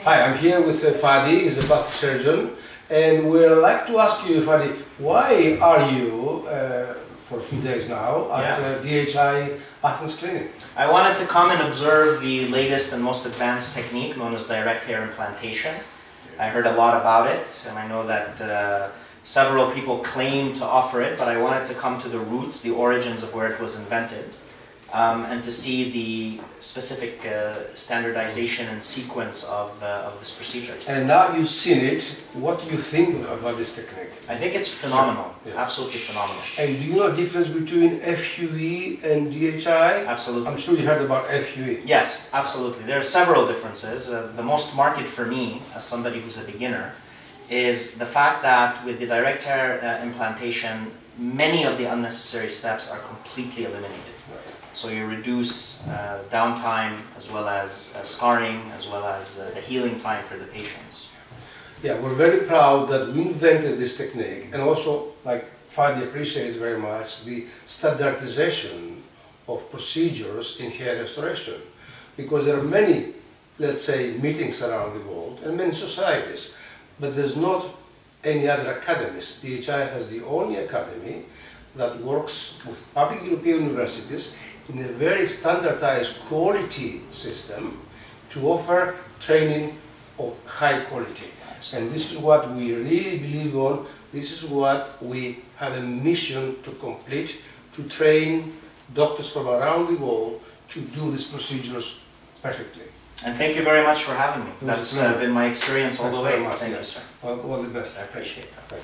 Hi, I'm here with Fadi, he's a plastic surgeon, and we'd like to ask you, Fadi, why are you, for a few days now, at DHI Athens Clinic? I wanted to come and observe the latest and most advanced technique known as direct hair implantation. I heard a lot about it, and I know that several people claim to offer it, but I wanted to come to the roots, the origins of where it was invented, and to see the specific standardization and sequence of this procedure. And now you've seen it, what do you think about this technique? I think it's phenomenal, absolutely phenomenal. And do you know the difference between FUE and DHI? Absolutely. I'm sure you heard about FUE. Yes, absolutely. There are several differences. The most marked for me, as somebody who's a beginner, is the fact that with the direct hair implantation, many of the unnecessary steps are completely eliminated. So you reduce downtime as well as scarring, as well as the healing time for the patients. Yeah, we're very proud that we invented this technique, and also, like Fadi appreciates very much, the standardization of procedures in hair restoration. Because there are many, let's say, meetings around the world, and many societies, but there's not any other academies. DHI has the only academy that works with public European universities in a very standardized quality system to offer training of high quality. And this is what we really believe on. This is what we have a mission to complete, to train doctors from around the world to do these procedures perfectly. And thank you very much for having me. That's been my experience all the way. Thank you, sir. All the best. I appreciate that.